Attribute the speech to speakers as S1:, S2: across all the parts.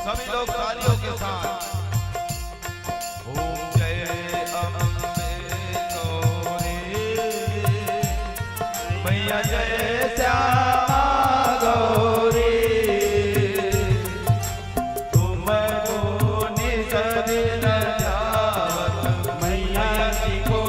S1: सभी लोग तालियों के साथ ओम जय अम्बे गौरी मैया जय श्यामा गौरी तुम को निसदी न जावत मैया जी को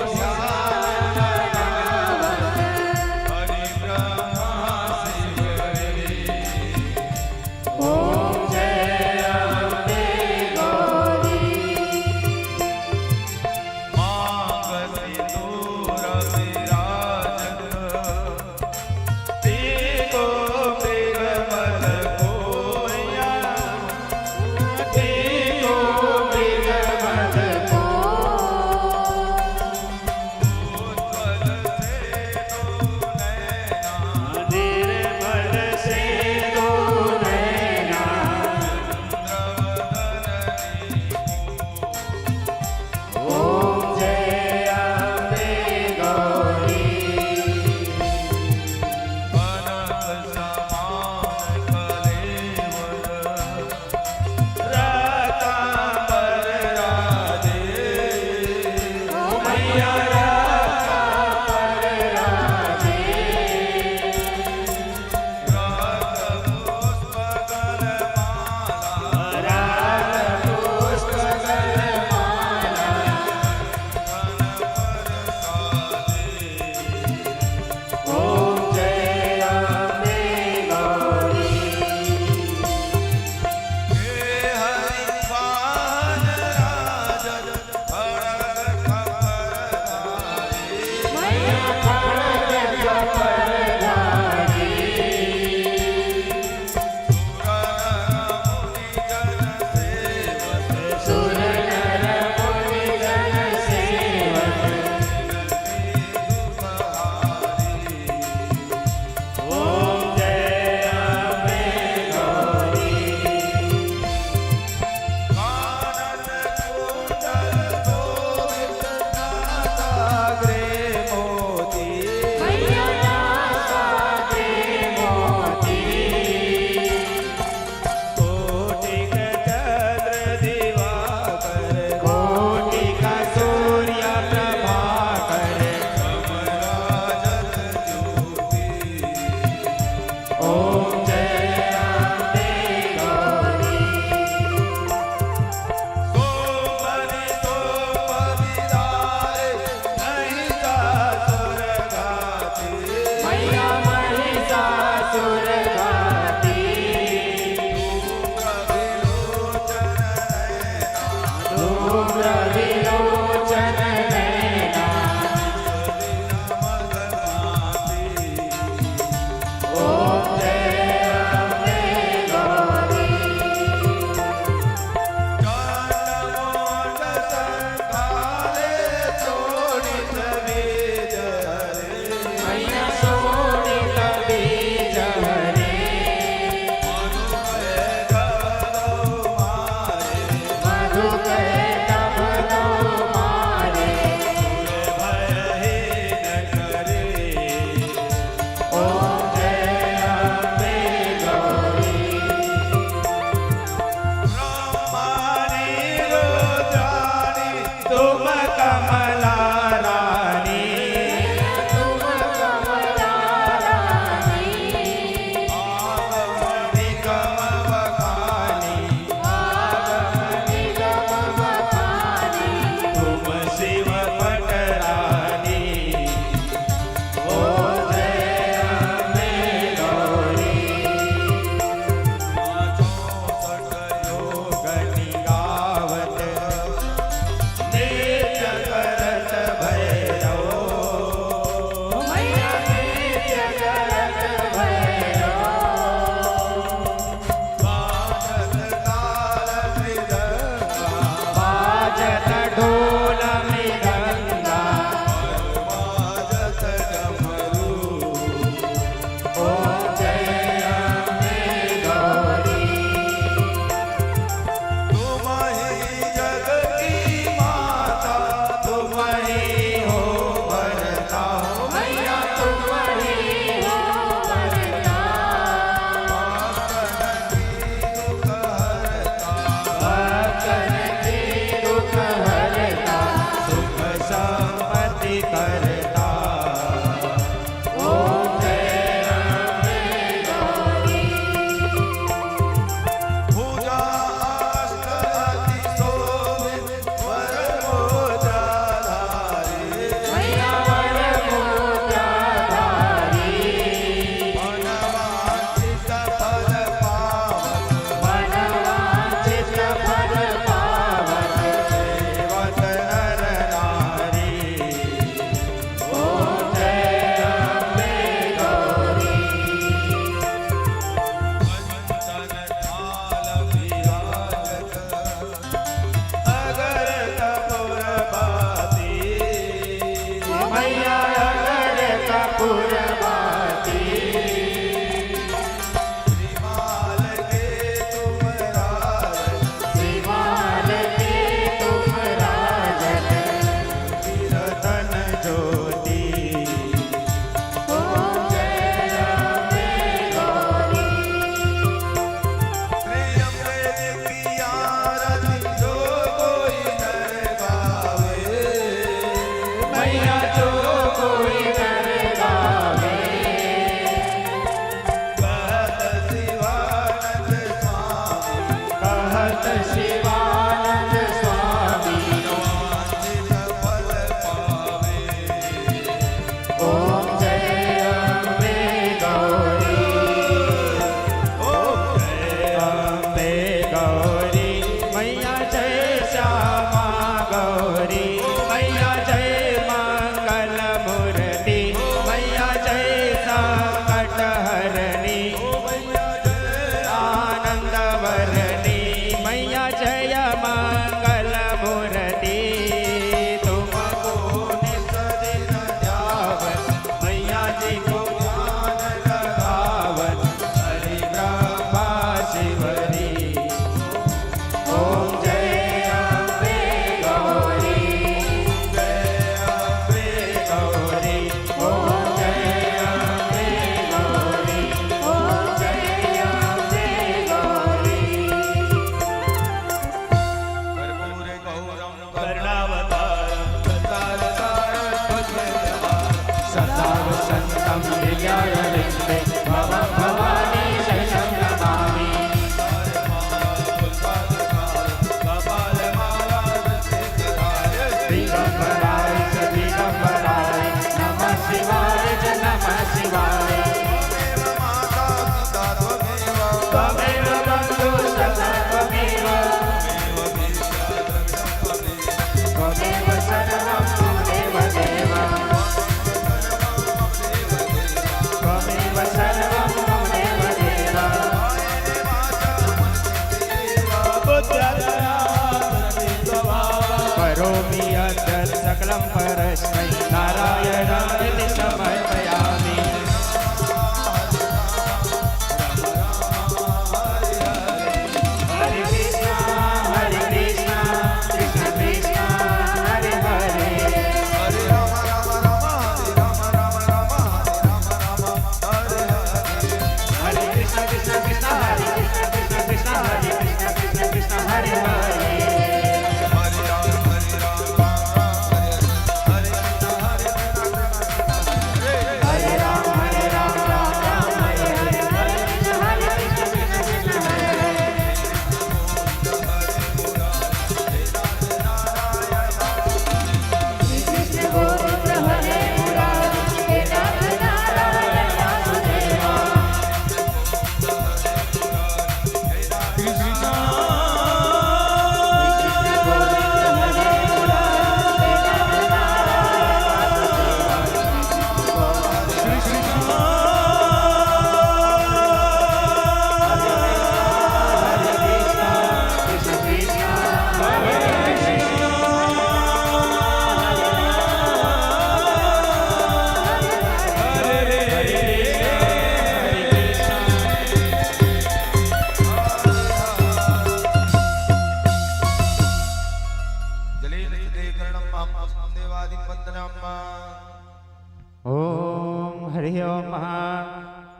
S2: मंगलम परस्मै नारायणाय समर्पयामि।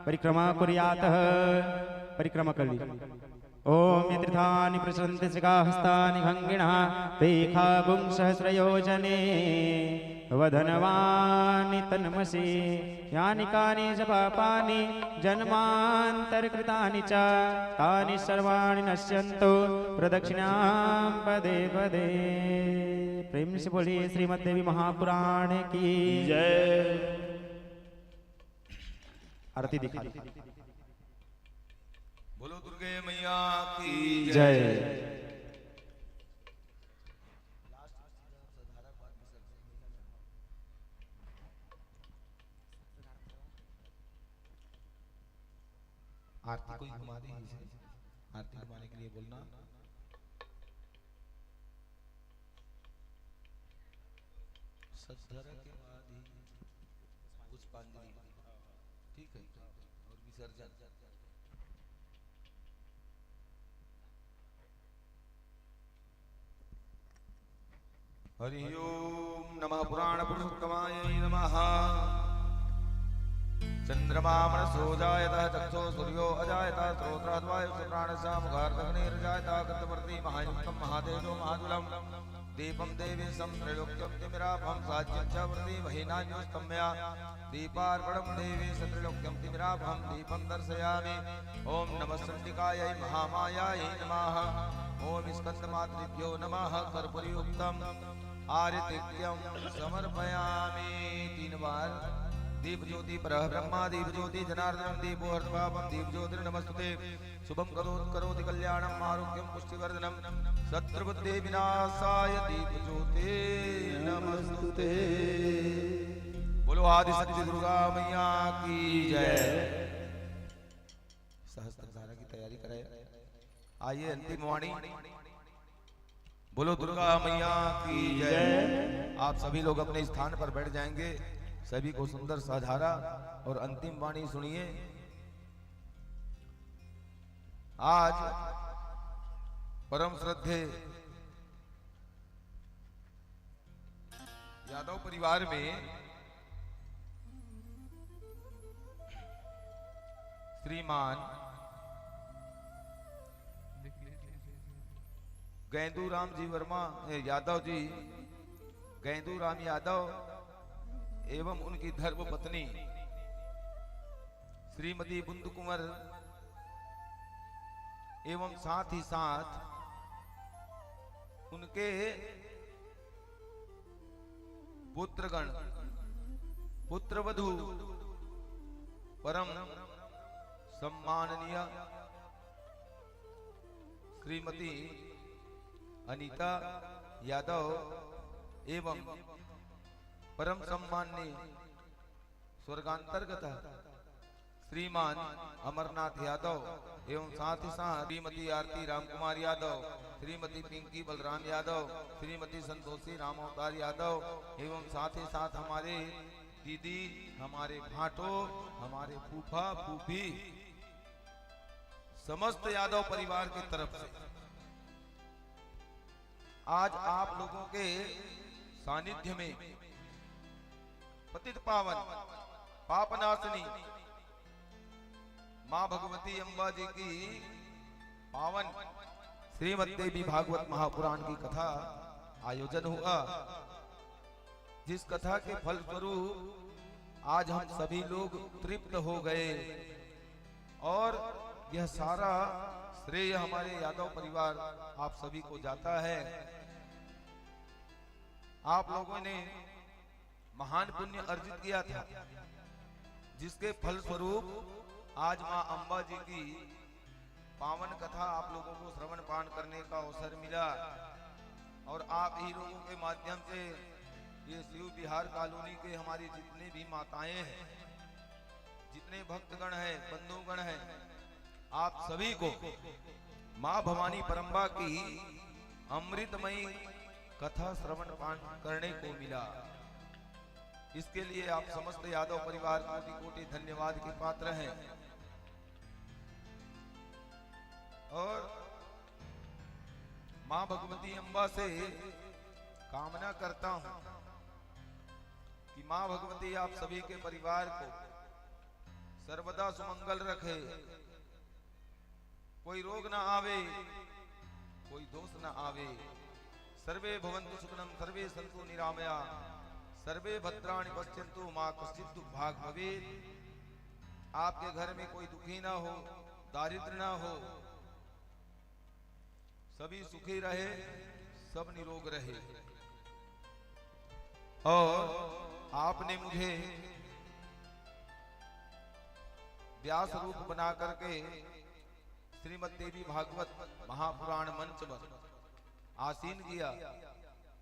S2: परिक्रमा कुर्यातः परिक्रमा कर ली। ओम यत्रिथानि प्रसरन्ति श्रिकाहस्तानि भङ्गिणः पेखागुं सहस्रयोजने वदनवानि तन्मसि यानि कानि च पापानि जन्मान्तरकृतानि च तानि सर्वाणि नश्यन्तु प्रदक्षिणां पदे पदे। प्रेम से बोलिए श्रीमद्देवी महापुराण की जय। आरती दिखा
S1: बोलो दुर्गे मैया की
S2: जय।
S1: आरती कोई घुमा दे, आरती घुमाने के लिए बोलना। सत्सरा के बाद ही पुष्पांजलि, ठीक है, और विसर्जन। हरि ओम नमः पुराण पुरुषोत्तमाय नमः। चंद्रमा मनसोजायतः चक्षो सूर्यो अजायतः श्रोत्राद्वायु प्राणसा मुखार्दग्निर्जायतः कृतवर्ती महायुक्तं महातेजो महाजुलं दीपं देवी संत्रैलोक्यं तिमिराभं साज्यं च वृद्धि महिनान्योस्तम्या दीपार्पणं देवी संत्रैलोक्यं तिमिराभं दीपं दर्शयामि। ओम नमः चण्डिकायै महामायायै नमः। ओम स्कन्दमातृभ्यो नमः। कर्पूरयुक्तम् आरतिक्यं समर्पयामि। 3 बार दीप ज्योति परः ब्रह्मा दीप ज्योति जनार्दन दीपो हर्षपापं दीप ज्योतिर नमस्ते। शुभं करोति कल्याणं आरोग्यं पुष्टिवर्धनं शत्रुबुद्धि विनाशाय दीप ज्योते नमस्ते। बोलो आदि शक्ति दुर्गा मैया की जय। सहस्त्रधारा की तैयारी करें। आइए अंतिम वाणी। बोलो दुर्गा मैया की जय। आप सभी लोग अपने स्थान पर बैठ जाएंगे। सभी को सुंदर साधारा और अंतिम वाणी सुनिए। आज परम श्रद्धे यादव परिवार में श्रीमान गेंदूराम जी वर्मा यादव जी, गेंदूराम यादव एवं उनकी धर्म पत्नी श्रीमती बुंदू कुंवर एवं साथ ही साथ उनके पुत्रगण पुत्रवधू परम सम्माननीय श्रीमती अनीता यादव एवं परम सम्माननीय स्वर्गांतर्गत श्रीमान अमरनाथ यादव एवं साथ ही साथ श्रीमती आरती रामकुमार यादव, श्रीमती पिंकी बलराम यादव, श्रीमती संतोषी राम अवतार यादव एवं साथ ही साथ हमारे दीदी, हमारे भाटो, हमारे फूफा फूफी, समस्त यादव परिवार की तरफ से आज आप लोगों के सानिध्य में पतित पावन पापनाशनी मां भगवती अम्बा जी की पावन श्रीमद् देवी भागवत महापुराण की कथा आयोजन हुआ, जिस कथा के फल स्वरूप आज हम सभी लोग तृप्त हो गए और यह सारा श्रेय हमारे यादव परिवार आप सभी को जाता है। आप लोगों ने महान पुण्य अर्जित किया था, जिसके फल स्वरूप आज मां अम्बा जी की पावन कथा आप लोगों को श्रवण पान करने का अवसर मिला और आप ही लोगों के माध्यम से ये शिव विहार कॉलोनी के हमारी जितने भी माताएं हैं, जितने भक्तगण हैं, बंधुगण हैं, आप सभी को मां भवानी परम्बा की अमृतमयी कथा श्रवण पान करने को मिला। इसके लिए आप समस्त यादव परिवार कोटि कोटि धन्यवाद के पात्र हैं और मां भगवती अम्बा से कामना करता हूं कि मां भगवती आप सभी के परिवार को सर्वदा सुमंगल रखे, कोई रोग ना आवे, कोई दोष ना आवे। सर्वे भवन्तु सुखिनः, सर्वे सन्तु निरामया, सर्वे भद्राणि पश्यन्तु मा कश्चित् दुर्भाग् भवेत्। आपके घर में कोई दुखी ना हो, दारिद्र ना हो, सभी सुखी रहे, सब निरोग रहे। और आपने मुझे व्यास रूप बना करके श्रीमद् देवी भागवत महापुराण मंच पर आसीन किया,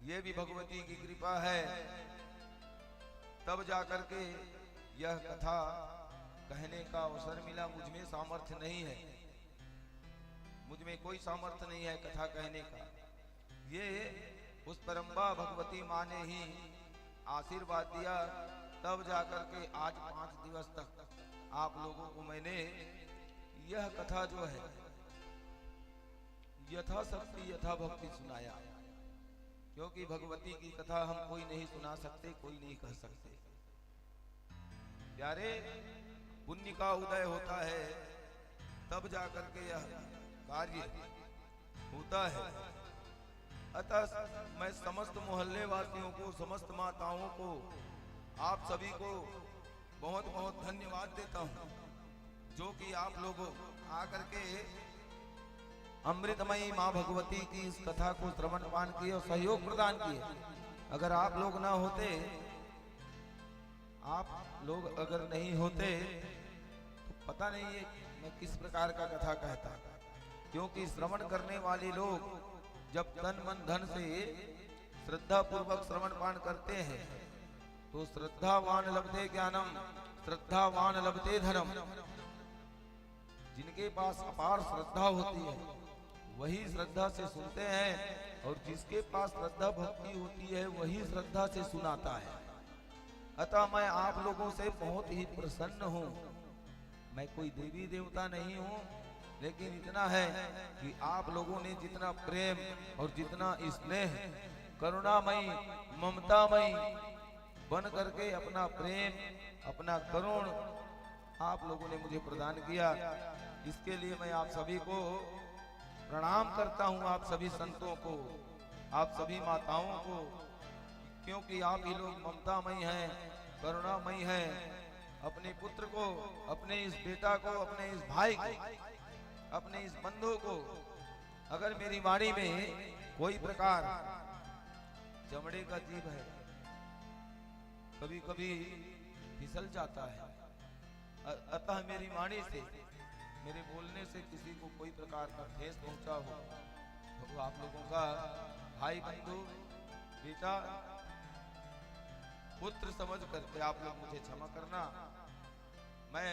S1: ये भी भगवती की कृपा है। तब जाकर के यह कथा कहने का अवसर मिला। मुझ में सामर्थ्य नहीं है, मुझ में कोई सामर्थ्य नहीं है कथा कहने का। ये उस परम्बा भगवती माँ ने ही आशीर्वाद दिया, तब जाकर के आज 5 दिवस तक आप लोगों को मैंने यह कथा जो है यथाशक्ति यथा भक्ति सुनाया, क्योंकि भगवती की कथा हम कोई नहीं सुना सकते, कोई नहीं कह सकते। प्यारे, पुण्य का उदय होता है तब जाकर के यह कार्य होता है। अतः मैं समस्त मोहल्ले वासियों को, समस्त माताओं को, आप सभी को बहुत बहुत धन्यवाद देता हूं, जो कि आप लोगों आकर के अमृतमयी मां भगवती की इस कथा को श्रवण पान किए और सहयोग प्रदान किए। अगर आप लोग ना होते, आप लोग अगर नहीं होते तो पता नहीं है मैं किस प्रकार का कथा कहता, क्योंकि श्रवण करने वाले लोग जब तन मन धन से श्रद्धा पूर्वक श्रवण पान करते हैं तो श्रद्धावान लभते ज्ञानम, श्रद्धावान लभते धनम। जिनके पास अपार श्रद्धा होती है वही श्रद्धा से सुनते हैं, और जिसके पास श्रद्धा भक्ति होती है वही श्रद्धा से सुनाता है। अतः मैं आप लोगों से बहुत ही प्रसन्न हूँ। मैं कोई देवी देवता नहीं हूँ, लेकिन इतना है कि आप लोगों ने जितना प्रेम और जितना स्नेह, करुणामयी, ममतामयी बन करके अपना प्रेम, अपना करुण आप लोगों ने मुझे प्रदान किया, इसके लिए मैं आप सभी को प्रणाम करता हूँ। आप सभी संतों को, आप सभी माताओं को, क्योंकि आप ही लोग ममतामयी हैं, करुणामयी हैं। अपने पुत्र को, अपने इस बेटा को, अपने इस भाई को, अपने इस बंधु को अगर मेरी वाणी में कोई प्रकार चमड़े का जीव है, कभी कभी फिसल जाता है, अतः मेरी वाणी से, मेरे बोलने से किसी को कोई प्रकार का ठेस पहुंचा हो तो आप लोगों का भाई, बंधु, बेटा, पुत्र समझ करके आप लोग मुझे क्षमा करना। मैं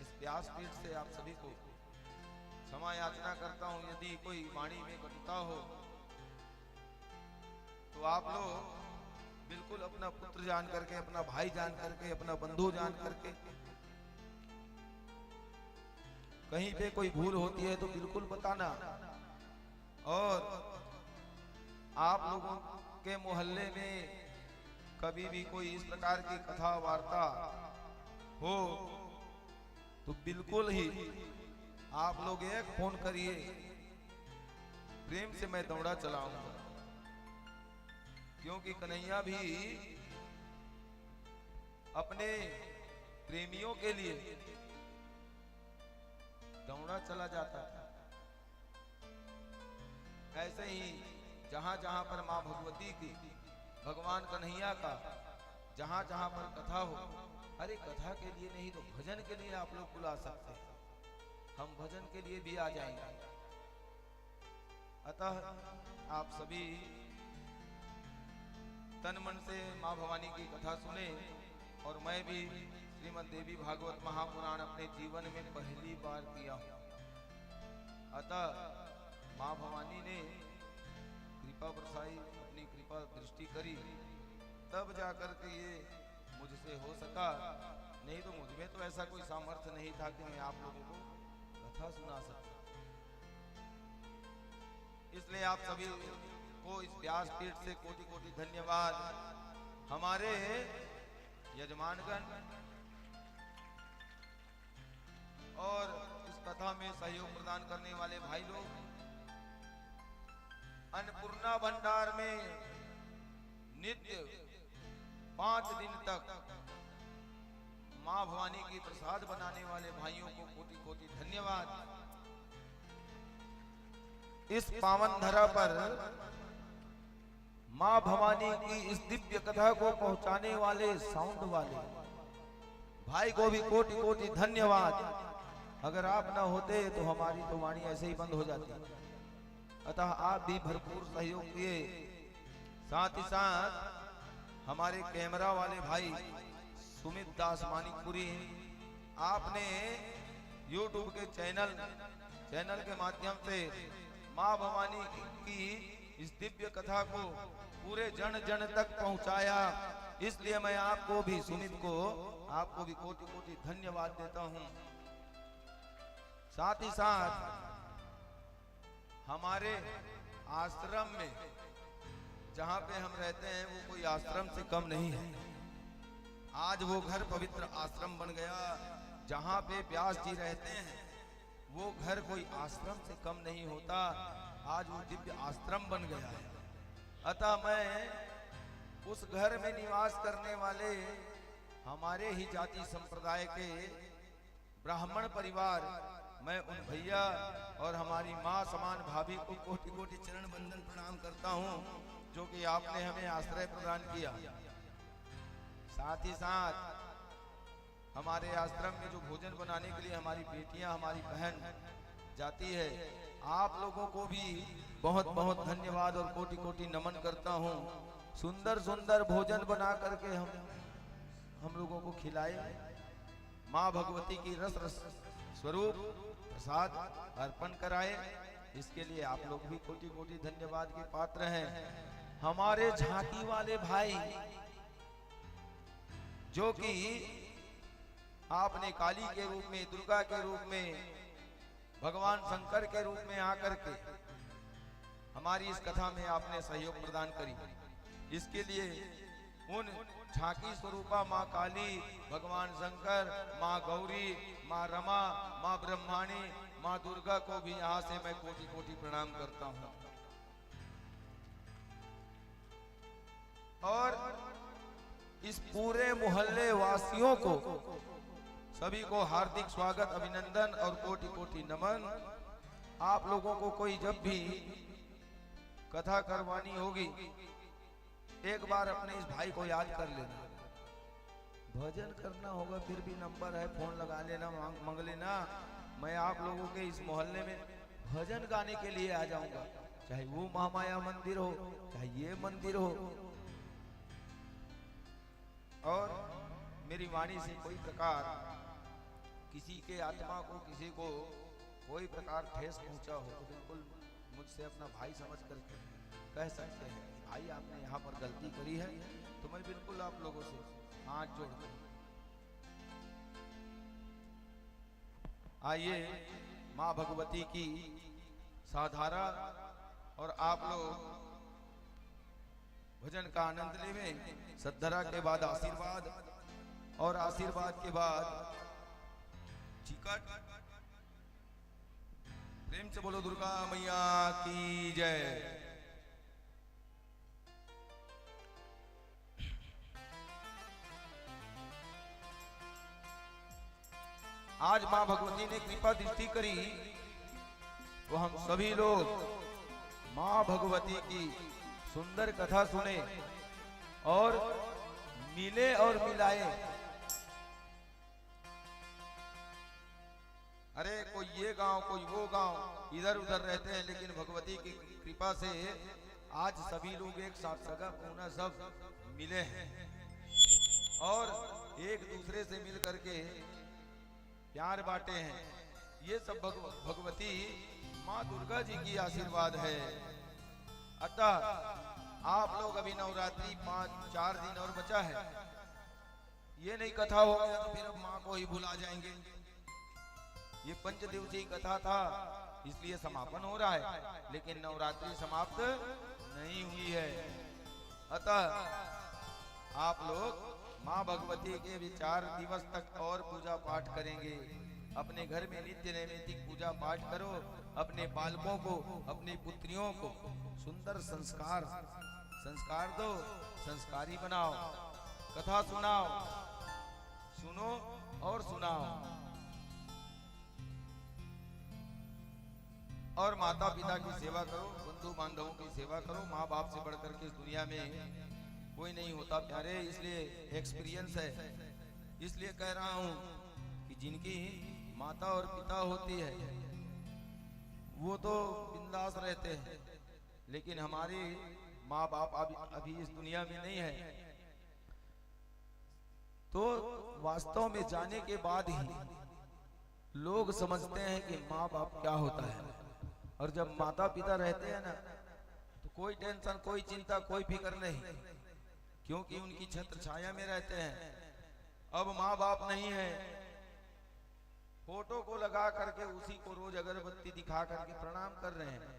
S1: इस व्यासपीठ से आप सभी को क्षमा याचना करता हूं यदि कोई वाणी में कटुता हो तो आप लोग बिल्कुल अपना पुत्र जान करके, अपना भाई जान करके, अपना बंधु जान करके, कहीं पे कोई भूल होती है तो बिल्कुल बताना। और आप लोगों के मोहल्ले में कभी भी कोई इस प्रकार की कथा वार्ता हो तो बिल्कुल ही आप लोग एक फोन करिए, प्रेम से मैं दौड़ा चलाऊंगा। क्योंकि कन्हैया भी अपने प्रेमियों के लिए दौड़ा चला जाता था। ऐसे ही जहां जहां पर मां भगवती की, भगवान कन्हैया का जहां जहां पर कथा हो, अरे कथा के लिए नहीं तो भजन के लिए आप लोग बुला सकते हैं, हम भजन के लिए भी आ जाएंगे। अतः आप सभी तन मन से मां भवानी की कथा सुने। और मैं भी श्रीमद् देवी भागवत महापुराण अपने जीवन में पहली बार किया हूं। अतः मां भवानी ने कृपा बरसाई, अपनी कृपा दृष्टि करी, तब जाकर के ये मुझसे हो सका। नहीं तो मुझ में तो ऐसा कोई सामर्थ्य नहीं था कि मैं आप लोगों को कथा सुना सकता। इसलिए आप सभी को इस व्यासपीठ से कोटि कोटि धन्यवाद। हमारे यजमानगण और इस कथा में सहयोग प्रदान करने वाले भाई लोग, अन्नपूर्णा भंडार में नित्य 5 दिन तक मां भवानी की प्रसाद बनाने वाले भाइयों को कोटि कोटि धन्यवाद। इस पावन धरा पर मां भवानी की इस दिव्य कथा को पहुंचाने वाले साउंड वाले भाई को भी कोटि कोटि धन्यवाद। अगर आप ना होते तो हमारी तो वाणी ऐसे ही बंद हो जाती। अतः आप भी भरपूर सहयोग किए। साथ ही साथ हमारे कैमरा वाले भाई सुमित दास मानिकपुरी, आपने YouTube के चैनल के माध्यम से मां भवानी की इस दिव्य कथा को पूरे जन जन तक पहुंचाया। इसलिए मैं आपको भी, सुमित को, आपको भी कोटि कोटि धन्यवाद देता हूं। साथ ही साथ हमारे आश्रम में जहां पे हम रहते हैं वो कोई आश्रम से कम नहीं है। आज वो घर पवित्र आश्रम बन गया। जहां पे व्यास जी रहते हैं वो घर कोई आश्रम से कम नहीं होता। आज वो दिव्य आश्रम बन गया है। अतः मैं उस घर में निवास करने वाले हमारे ही जाति संप्रदाय के ब्राह्मण परिवार, मैं उन भैया और हमारी माँ समान भाभी को कोटि कोटि चरण बंदन प्रणाम करता हूँ, जो कि आपने हमें आश्रय प्रदान किया। साथ ही साथ हमारे आश्रम में जो भोजन बनाने के लिए हमारी बेटियां, हमारी बहन जाती है, आप लोगों को भी बहुत बहुत धन्यवाद और कोटि कोटि नमन करता हूँ। सुंदर सुंदर भोजन बना करके हम लोगों को खिलाए। माँ भगवती की रस रस स्वरूप प्रसाद अर्पण कराए। इसके लिए आप लोग भी कोटि कोटि धन्यवाद के पात्र हैं। हमारे झांकी वाले भाई, जो कि आपने काली के रूप में, दुर्गा के रूप में, भगवान शंकर के रूप में आकर के हमारी इस कथा में आपने सहयोग प्रदान करी। इसके लिए उन झांकी स्वरूपा माँ काली, भगवान शंकर, माँ गौरी, माँ रमा, माँ ब्रह्माणी, माँ दुर्गा को भी यहाँ से मैं कोटि कोटि प्रणाम करता हूँ। और इस पूरे मोहल्ले वासियों को, सभी को हार्दिक स्वागत, अभिनंदन और कोटि कोटि नमन। आप लोगों को कोई जब भी कथा करवानी होगी, एक बार अपने इस भाई को याद कर लेना। भजन करना होगा फिर भी नंबर है, फोन लगा लेना, मांग लेना। मैं आप लोगों के इस मोहल्ले में भजन गाने के लिए आ जाऊंगा, चाहे वो महामाया मंदिर हो, चाहे ये मंदिर हो। और मेरी वाणी से कोई प्रकार किसी के आत्मा को, किसी को कोई प्रकार ठेस पहुंचा हो तो बिल्कुल मुझसे अपना भाई समझ कर कह सकते हैं भाई आपने यहाँ पर गलती करी है, तो मैं बिल्कुल आप लोगों से हाथ जोड़ता हूं। आइए माँ भगवती की साधारा और आप लोग भजन का आनंद लेवें। सद्धरा के बाद आशीर्वाद और आशीर्वाद के बाद चिकट। प्रेम से बोलो दुर्गा मैया की जय। आज मां भगवती ने कृपा दृष्टि करी तो हम सभी लोग मां भगवती की सुंदर कथा सुने और मिले और मिलाए। अरे कोई ये गांव कोई वो गांव इधर उधर रहते हैं, लेकिन भगवती की कृपा से आज सभी लोग एक साथ सगा पूना सब मिले हैं और एक दूसरे से मिल करके प्यार बांटे हैं। ये सब भगवती माँ दुर्गा जी की आशीर्वाद है। अतः आप लोग अभी नवरात्रि 4 दिन और बचा है, ये नहीं कथा हो गया तो फिर अब माँ को ही भुला जाएंगे। ये 5 दिवसीय कथा था इसलिए समापन हो रहा है, लेकिन नवरात्रि समाप्त नहीं हुई है। अतः आप लोग माँ भगवती के भी 4 दिवस तक और पूजा पाठ करेंगे। अपने घर में नित्य नैमित्तिक पूजा पाठ करो। अपने बालकों को, अपनी पुत्रियों को सुंदर संस्कार दो, संस्कारी बनाओ, कथा सुनाओ, सुनो और सुनाओ। और माता पिता की सेवा करो, बंधु बांधवों की सेवा करो। माँ बाप से बढ़कर के इस दुनिया में कोई नहीं होता प्यारे, इसलिए एक्सपीरियंस है, इसलिए कह रहा हूं कि जिनकी माता और पिता होती है वो तो बिंदास रहते हैं, लेकिन हमारे माँ बाप अभी इस दुनिया में नहीं है, तो वास्तव में जाने के बाद ही लोग समझते हैं कि माँ बाप क्या होता है। और जब माता पिता रहते हैं ना तो कोई टेंशन, कोई चिंता, कोई फिक्र नहीं, क्योंकि उनकी छत्र छाया में रहते हैं। अब माँ बाप नहीं है, फोटो को लगा करके उसी को रोज अगरबत्ती दिखा करके प्रणाम कर रहे हैं।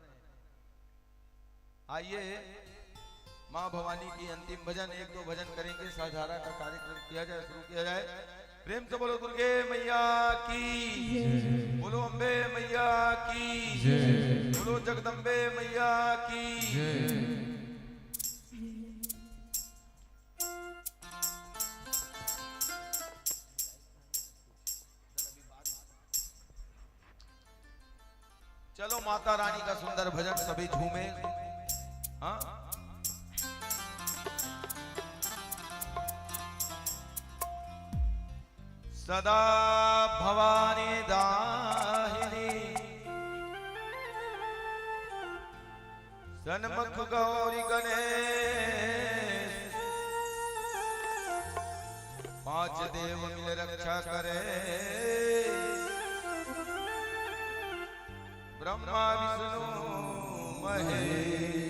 S1: आइए माँ भवानी की अंतिम भजन 1-2 भजन करेंगे, साधारा का कार्यक्रम किया जाए, शुरू किया जाए। प्रेम से बोलो दुर्गे मैया की, बोलो अम्बे मैया की, बोलो जगदम्बे मैया की। चलो माता रानी का सुंदर भजन सभी झूमे। हाँ सदा भवानी दाहिनी सन्मुख गौरी गणेश 5 देव मिल रक्षा करे। ब्रह्मा विष्णु महेश।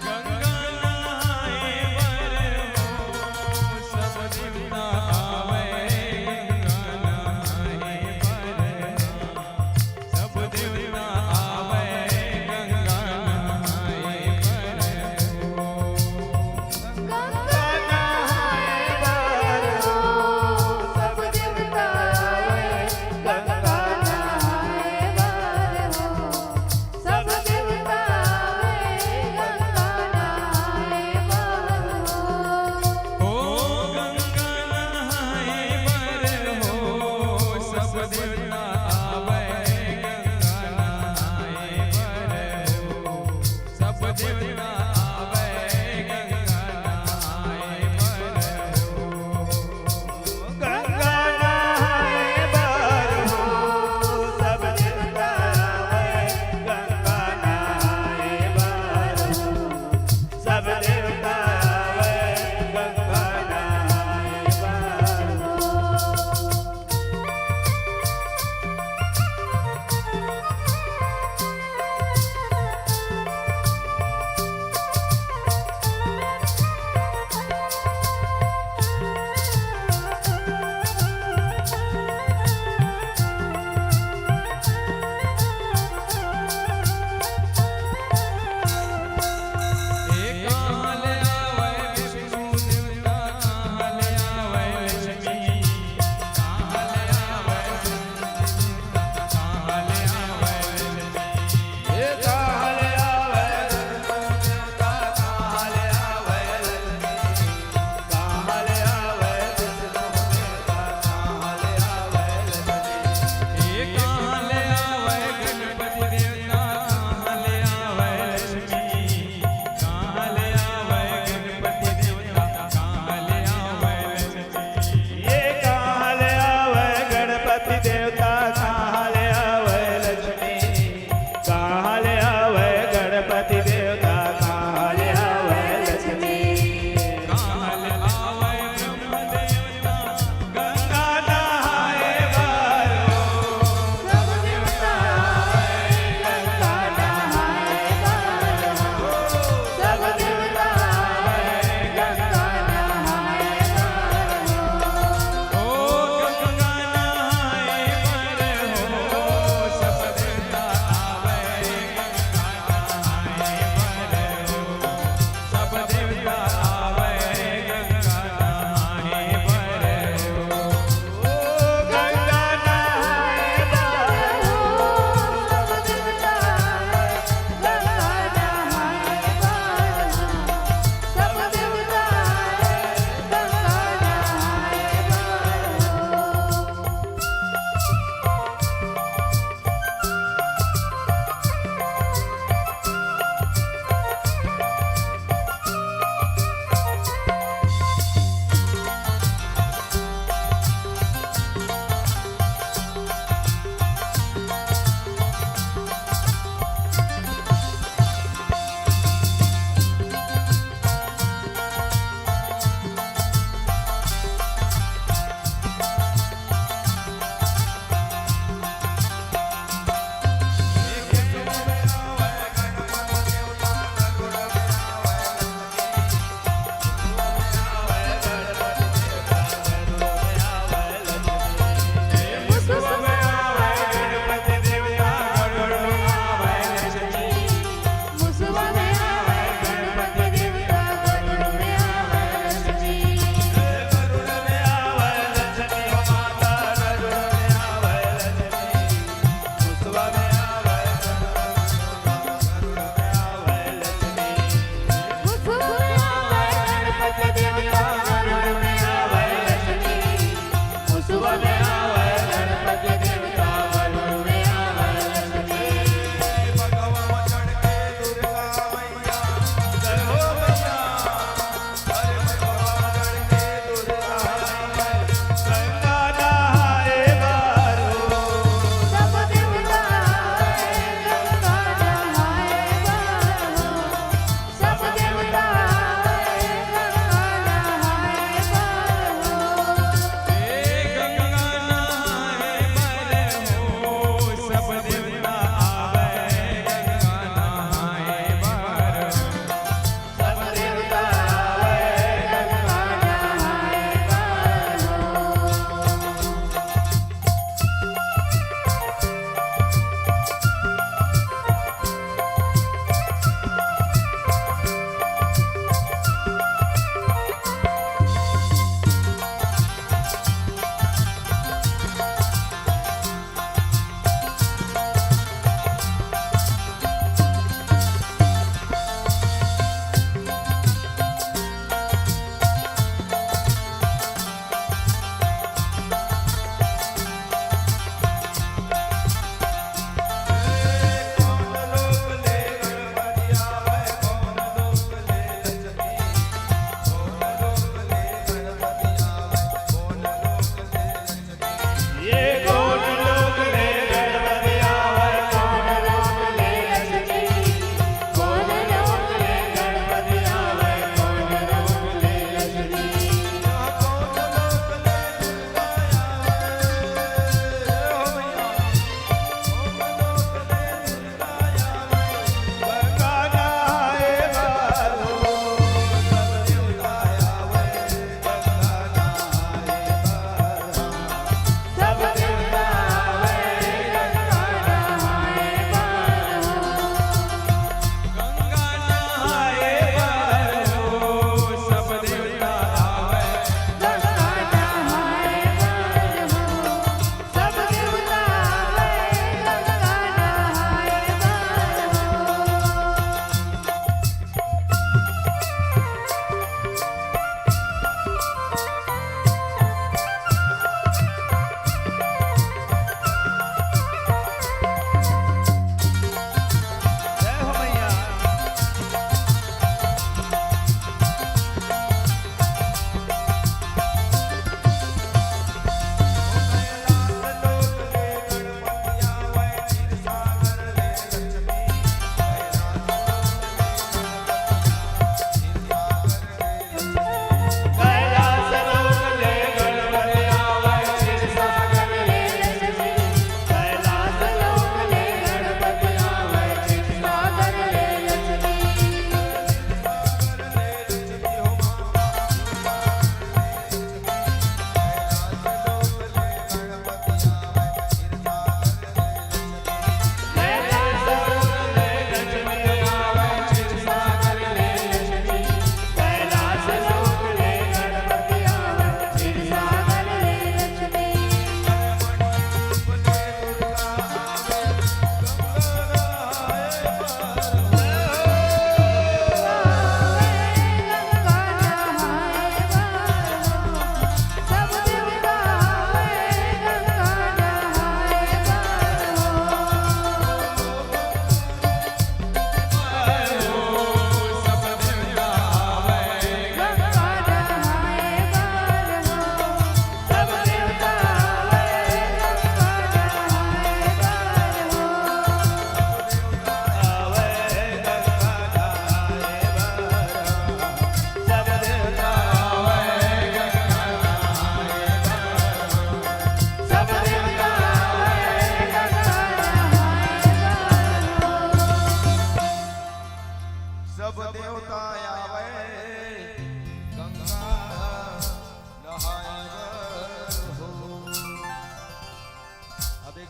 S2: गंगा नहाए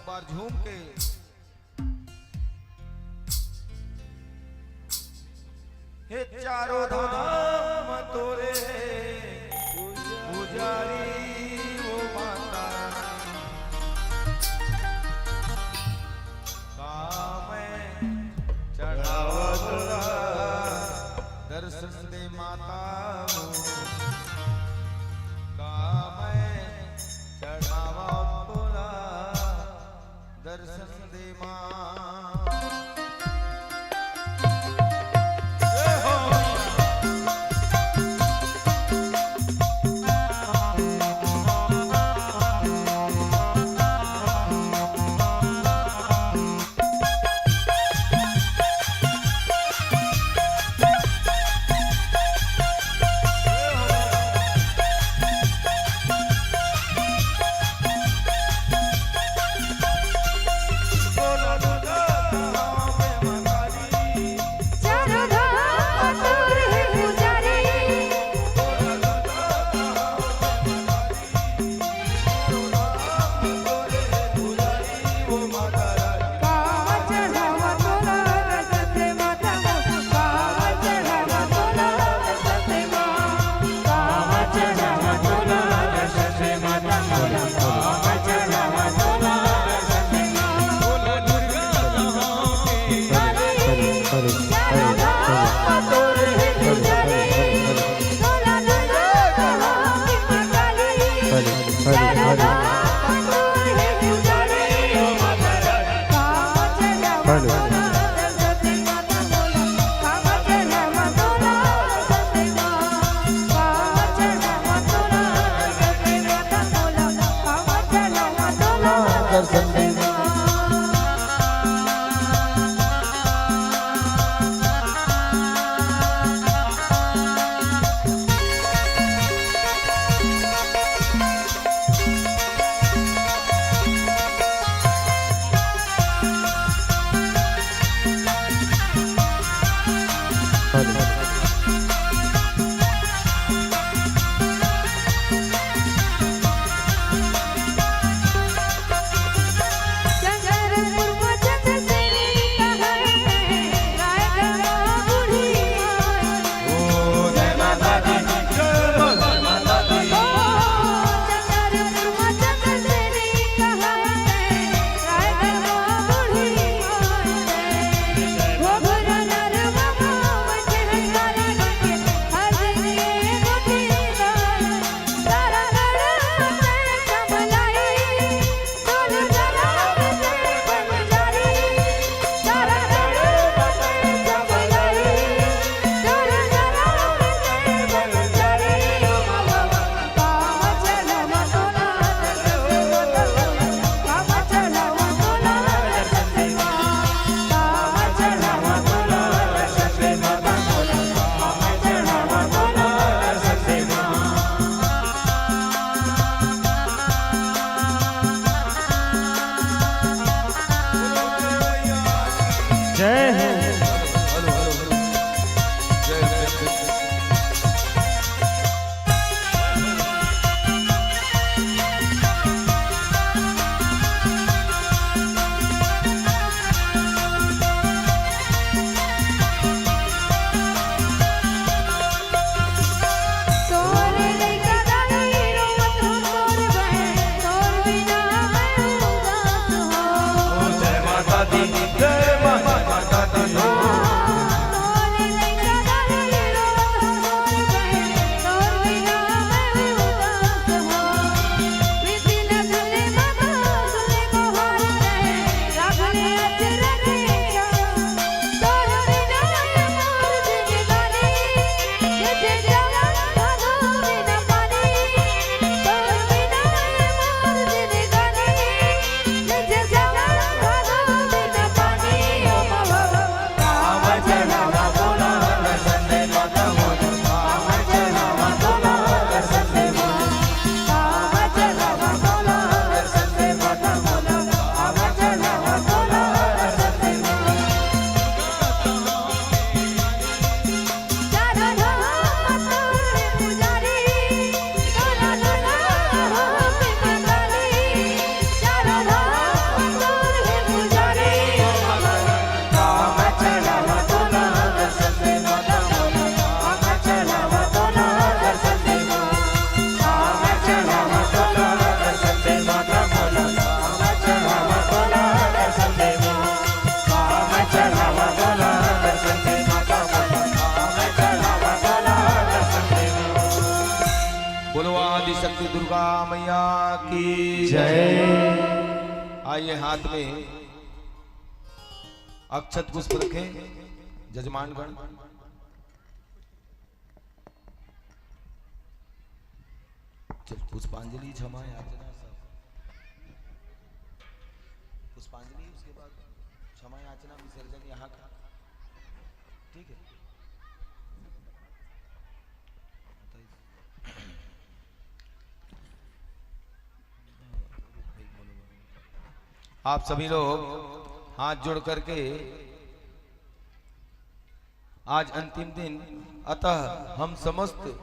S1: बार झूम के हे चारों धाम तोरे पुजारी वो माता काम चढ़ावत दर्शन दे माता दर्शन दे मां। शक्ति दुर्गा मैया की
S2: जय।
S1: आइए हाथ में अक्षत पुष्प रखें जजमानगण। चल पुष्पांजलि क्षमा याचना सब पुष्पांजलि, उसके बाद क्षमा याचना विसर्जन यहाँ का, ठीक है। आप सभी लोग हाथ जोड़ करके, आज अंतिम दिन, अतः हम समस्त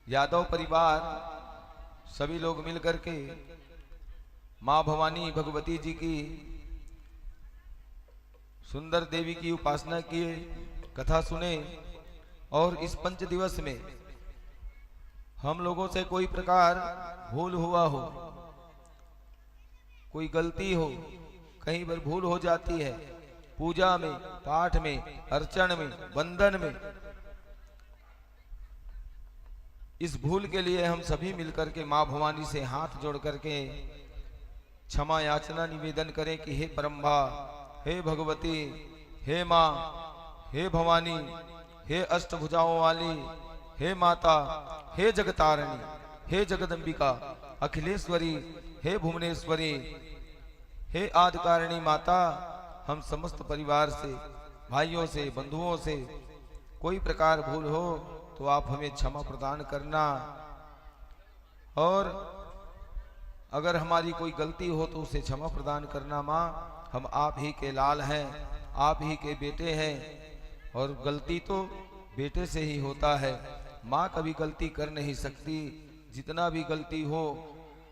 S1: यादव परिवार सभी लोग मिलकर के मां भवानी भगवती जी की सुंदर देवी की उपासना किए, कथा सुने। और इस पंच दिवस में हम लोगों से कोई प्रकार भूल हुआ हो, कोई गलती हो, कहीं पर भूल हो जाती है पूजा में, पाठ में, अर्चन में, वंदन में, इस भूल के लिए हम सभी मिलकर के मां भवानी से हाथ जोड़ करके क्षमा याचना निवेदन करें कि हे परम्भा, हे भगवती, हे मां, हे भवानी, हे अष्टभुजाओं वाली, हे माता, हे जगतारिणी, हे जगदंबिका, अखिलेश्वरी, हे भुवनेश्वरी, हे आदिकारिणी माता, हम समस्त परिवार से, भाइयों से, बंधुओं से कोई प्रकार भूल हो तो आप हमें क्षमा प्रदान करना। और अगर हमारी कोई गलती हो तो उसे क्षमा प्रदान करना। माँ, हम आप ही के लाल हैं, आप ही के बेटे हैं, और गलती तो बेटे से ही होता है। माँ कभी गलती कर नहीं सकती, जितना भी गलती हो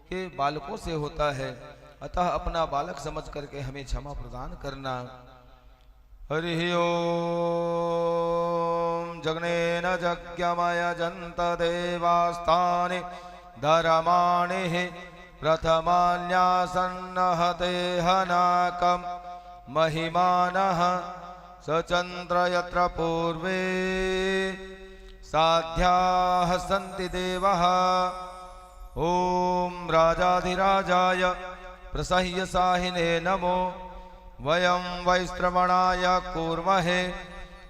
S1: के बालकों से होता है। अतः अपना बालक समझ करके हमें क्षमा प्रदान करना। हरि ओम। जग्नेन यज्ञमय जंत देवास्तानि धर्माणि प्रथमान्यासन्नहते हनाकं महिमानः सचन्द्र यत्र पूर्वे साध्याः सन्ति देवः। ओम राजाधिराजाय प्रसह्य साहिने नमो। वयं वैश्रवणाय कूर्महे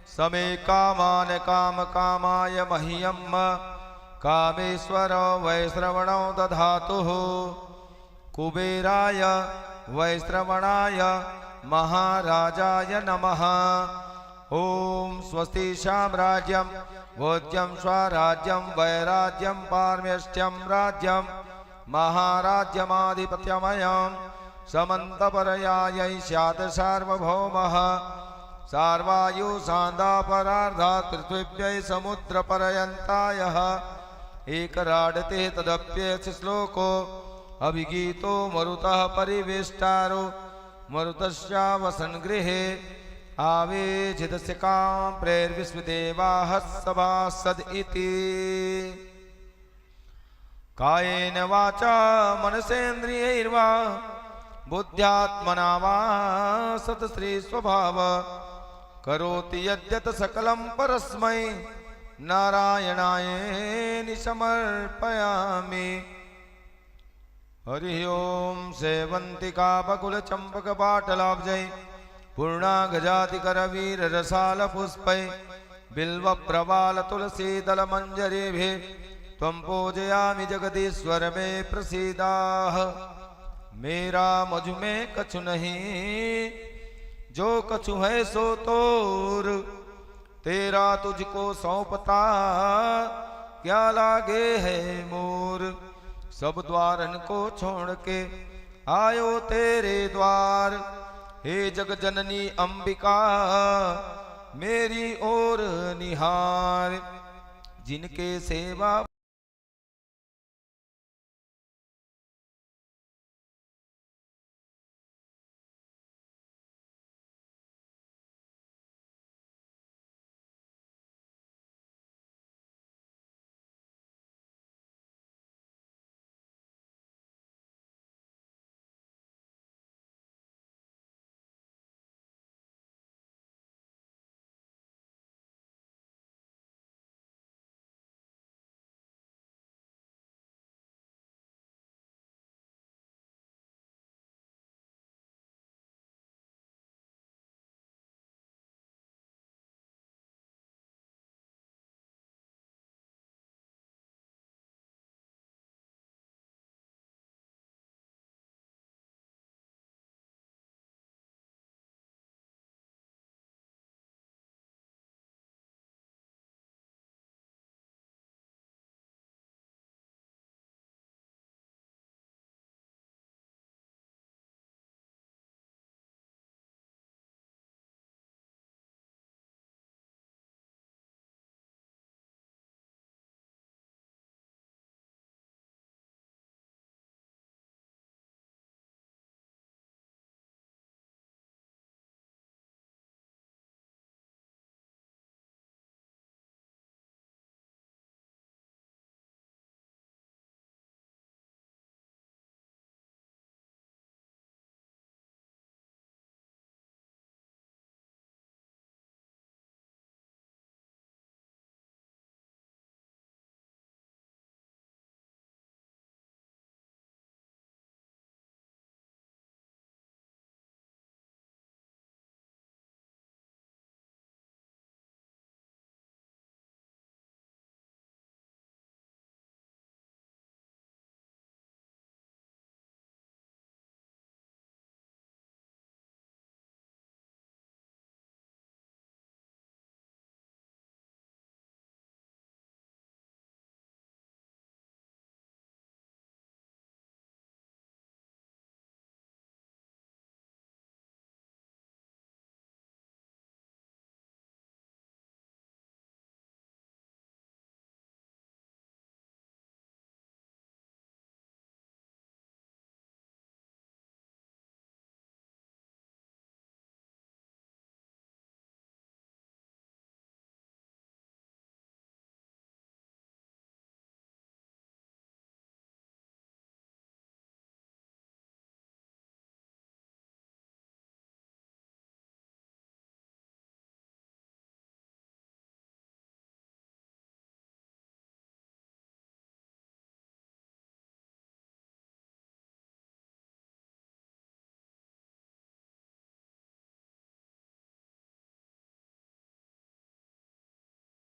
S1: समे कामान् कामकामाय मह्यं कामेश्वर वैश्रवणो दधातुः। कुबेराय वैश्रवणाय महाराजाय नमः। ओम स्वस्ति साम्राज्यं भोज्यं स्वराज्यं वैराज्यं पारमेष्ट्यं राज्यं महाराज्यमाधिपत्यमयं समन्तपरयायै स्यात् सार्वभौमः। सार्वायु सान्दापरार्धात् पृथिव्यै समुद्रपर्यन्तायः एकराडते तदप्येति श्लोको अभिगीतो मरुतः परिवेष्टारो मरुतस्यावसन् गृहे आवेजितस्य कां प्रेर्विश्वदेवाः सभासद इति। कायेन वाचा मनसेन्द्रियैर्वा बुद्ध्यात्मना वा सतश्री स्वभाव करोति यद्यत् सकलं परस्मै नारायणाय समर्पयामि। हरि ओम। सेवंतिका बकुल चंपक पाटलाब्जै पूर्णागजातिकरवीर रसाल पुष्पै बिल्व प्रवाल तुलसी दल मंजरीभिः त्वं पूजयामि जगदीश्वर में प्रसीदाः। मेरा मुझ में कछु नहीं, जो कछु है सो तोर, तेरा तुझको सौंपता क्या लागे है मोर। सब द्वारन को छोड़ के आयो तेरे द्वार, हे जग जननी अंबिका मेरी ओर निहार। जिनके सेवा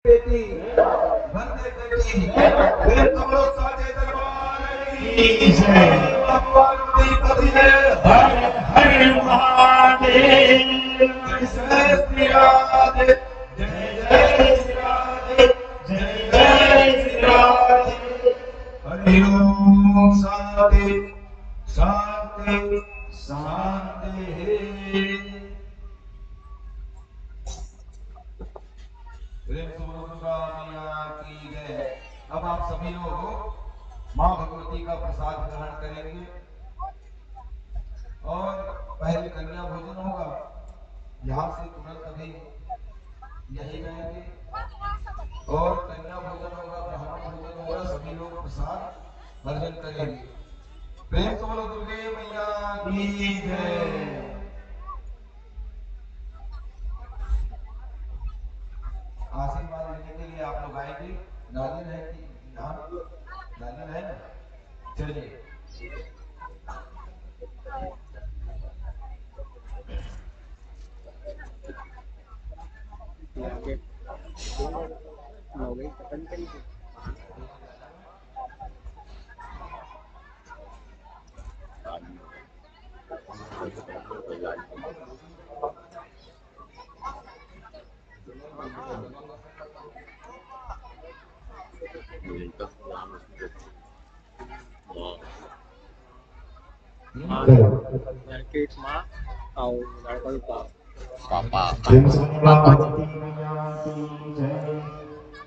S1: बेटी वंदे बेटी प्रेम कमलो साचे दरबार की जय पार्वती पति हर हर महादेव जय श्री राधे जय जय श्री राधे जय जय श्री राधे हरि ओम शांति शांति शांति की जय। अब आप सभी लोग मां भगवती का प्रसाद ग्रहण करेंगे और पहले कन्या भोजन होगा। यहाँ से तुरंत अभी यही रहेंगे और कन्या भोजन होगा, ब्राह्मण भोजन होगा। सभी लोग प्रसाद भोजन करेंगे। प्रेम से बोलो दुर्गे मैया की जय। आशीर्वाद लेने के लिए आप लोग आएंगे। नारियल है कि यहाँ नारियल है ना? चलिए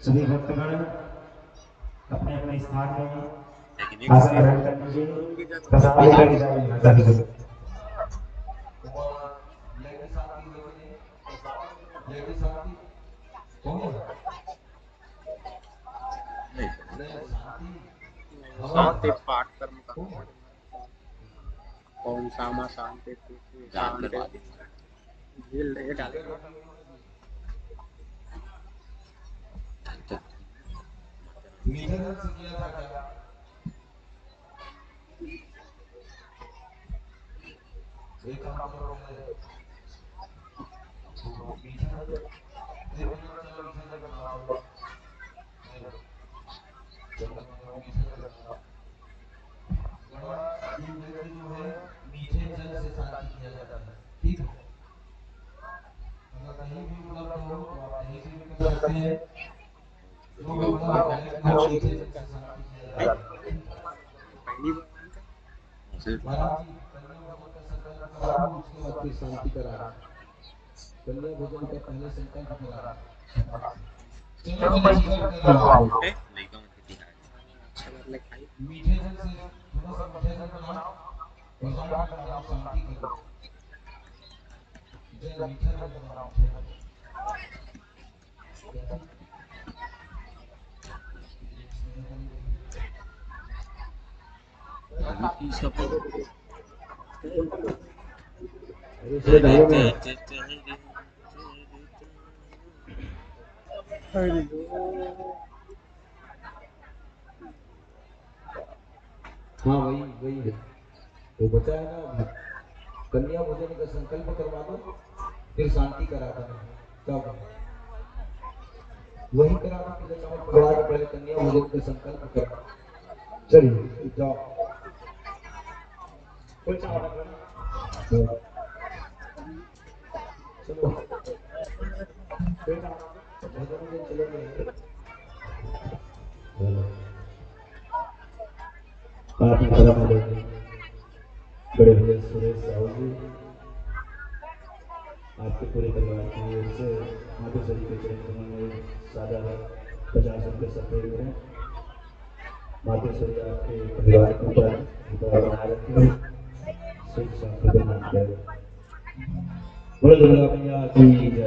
S2: सभी भक्तगण अपने अपने स्थान में आसन ग्रहण कर लीजिए। प्रसाद लेकर जाइए।
S3: शांति पाठ कर्म का कौन सामा शांति शांति डाले
S1: मीठे रंग से किया था क्या? एक काम करो मीठे रंग जो है मीठे जल से शांति किया जाता है। ठीक है, अगर कहीं भी उपलब्ध हो तो आप कहीं से भी कर सकते हैं। शांति करा कन्या भोजन का पहले संकल्प करा। मीठे जल से थोड़ा सा मीठे जल बनाओ और शांति करो। जल मीठा जल बनाओ। हाँ वही है वो बचा है ना। कन्या भोजन का संकल्प करवा दो फिर शांति करा दो। तब वही करा दो पहले कन्या भोजन का संकल्प करा। चलिए जाओ चलो बड़े भैया सुरेश साहू जी आपके पूरे परिवार की ओर से माधु सजी के चरण में सादा 50 रुपये सफेद करें। माधु सजी आपके परिवार के ऊपर बनाए रखें, सुख शांति बना रहे। बोलो दुर्गा मैया की जय।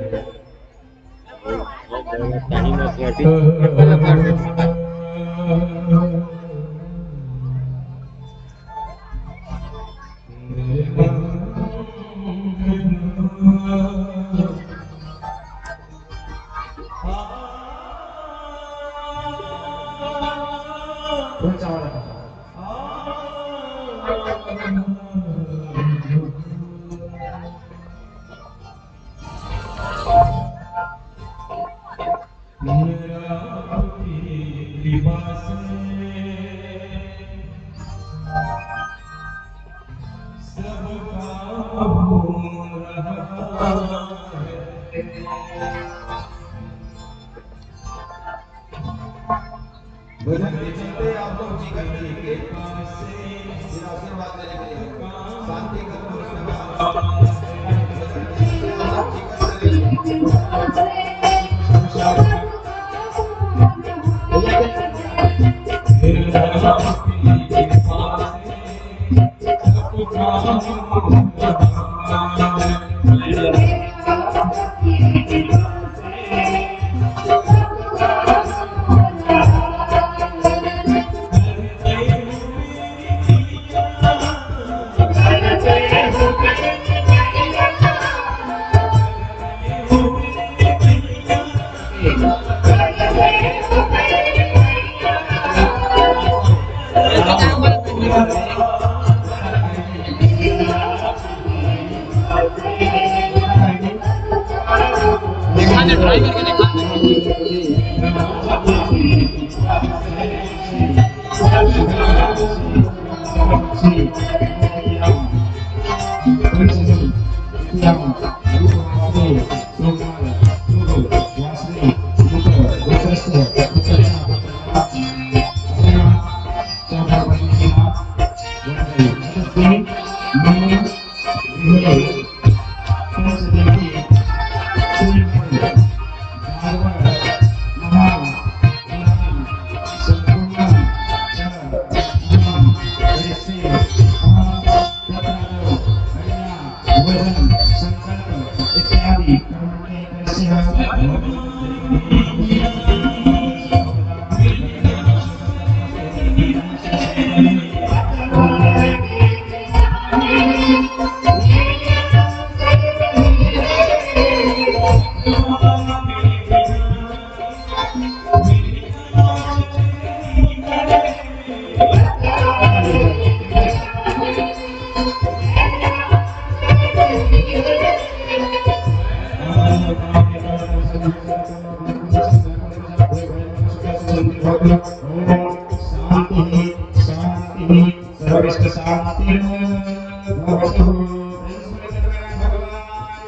S1: भजन के चलते आप लोग जीवन करेंगे, फिर आशीर्वाद लेंगे, शांति का
S3: ट्राई करके देखा
S2: शांति शांति